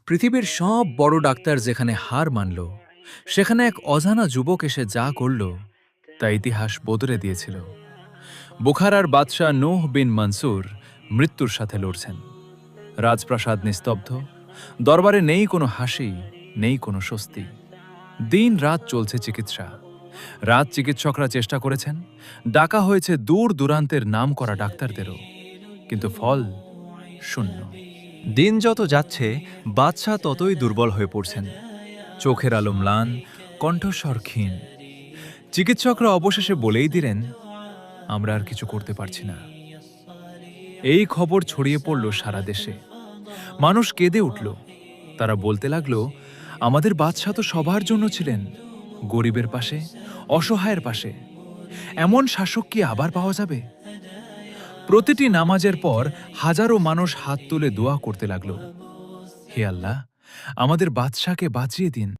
পৃথিবীর সব বড় ডাক্তার যেখানে হার মানল, সেখানে এক অজানা যুবক এসে যা করল তা ইতিহাস বদলে দিয়েছিল। বুখারার বাদশাহ নূহ বিন মনসুর মৃত্যুর সাথে লড়ছেন। রাজপ্রাসাদ নিস্তব্ধ, দরবারে নেই কোনো হাসি, নেই কোনো স্বস্তি। দিন রাত চলছে চিকিৎসা। রাত চিকিৎসকরা চেষ্টা করেছেন, ডাকা হয়েছে দূর দূরান্তের নাম করা ডাক্তারদেরও, কিন্তু ফল শূন্য। দিন যত যাচ্ছে বাদশাহ ততই দুর্বল হয়ে পড়ছেন। চোখের আলো ম্লান, কণ্ঠস্বর ক্ষীণ। চিকিৎসকরা অবশেষে বলেই দিলেন, আমরা আর কিছু করতে পারছি না। এই খবর ছড়িয়ে পড়ল সারা দেশে। মানুষ কেঁদে উঠল। তারা বলতে লাগলো, আমাদের বাদশাহ তো সবার জন্য ছিলেন, গরিবের পাশে, অসহায়ের পাশে। এমন শাসক কি আবার পাওয়া যাবে? প্রতিটি নামাজের পর হাজারো মানুষ হাত তুলে দোয়া করতে লাগলো, হে আল্লাহ, আমাদের বাদশাহকে বাঁচিয়ে দিন।